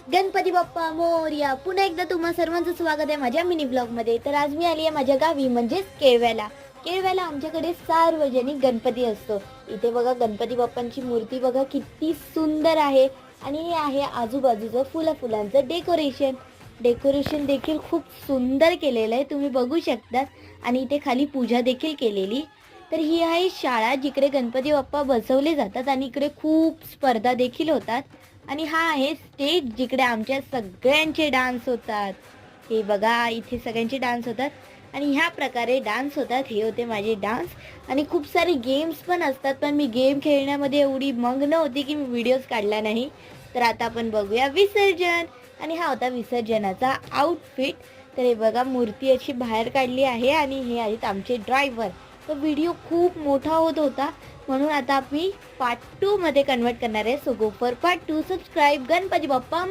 गणपती बाप्पा मोरया. पुन्हा एकदा तुम्हा सर्वांचं स्वागत आहे माझ्या मिनी ब्लॉगमध्ये. तर आज मी आली आहे माझ्या गावी म्हणजेच केळव्याला. केळव्याला आमच्याकडे सार्वजनिक गणपती असतो. इथे बघा गणपती बाप्पांची मूर्ती बघा किती सुंदर आहे आणि हे आहे आजूबाजूचं फुलांचं डेकोरेशन. डेकोरेशन देखील खूप सुंदर केलेलं आहे, तुम्ही बघू शकता. आणि इथे खाली पूजा देखील केलेली. तर ही आहे शाळा जिकडे गणपती बाप्पा बसवले जातात आणि इकडे खूप स्पर्धा देखील होतात. आणि हा आहे स्टेज जिकडे आमच्या सगळ्यांचे डान्स होतात. हे बघा इथे सगळ्यांचे डान्स होतात आणि ह्या प्रकारे डान्स होतात. हे होते माझे डान्स. आणि खूप सारे गेम्स पण असतात, पण मी गेम खेळण्यामध्ये एवढी मग्न होती की मी व्हिडिओज काढला नाही. तर आता आपण बघूया विसर्जन. आणि हा होता विसर्जनाचा आउटफिट. तर हे बघा मूर्ती अशी बाहेर काढली आहे आणि हे आहेत आमचे ड्रायव्हर. तो व्हिडिओ खूप मोठा होत होता म्हणून आता मी पार्ट 2 मध्ये कन्वर्ट करणार आहे. So go for part 2. Subscribe. Ganpati Bappa